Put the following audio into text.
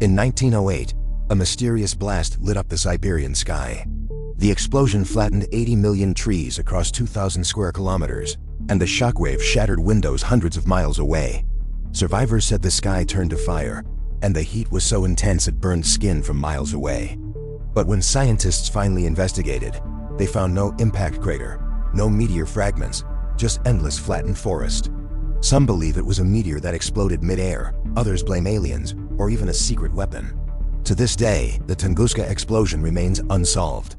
In 1908, a mysterious blast lit up the Siberian sky. The explosion flattened 80 million trees across 2,000 square kilometers, and the shockwave shattered windows hundreds of miles away. Survivors said the sky turned to fire, and the heat was so intense it burned skin from miles away. But when scientists finally investigated, they found no impact crater, no meteor fragments, just endless flattened forest. Some believe it was a meteor that exploded mid-air, others blame aliens, or even a secret weapon. To this day, the Tunguska explosion remains unsolved.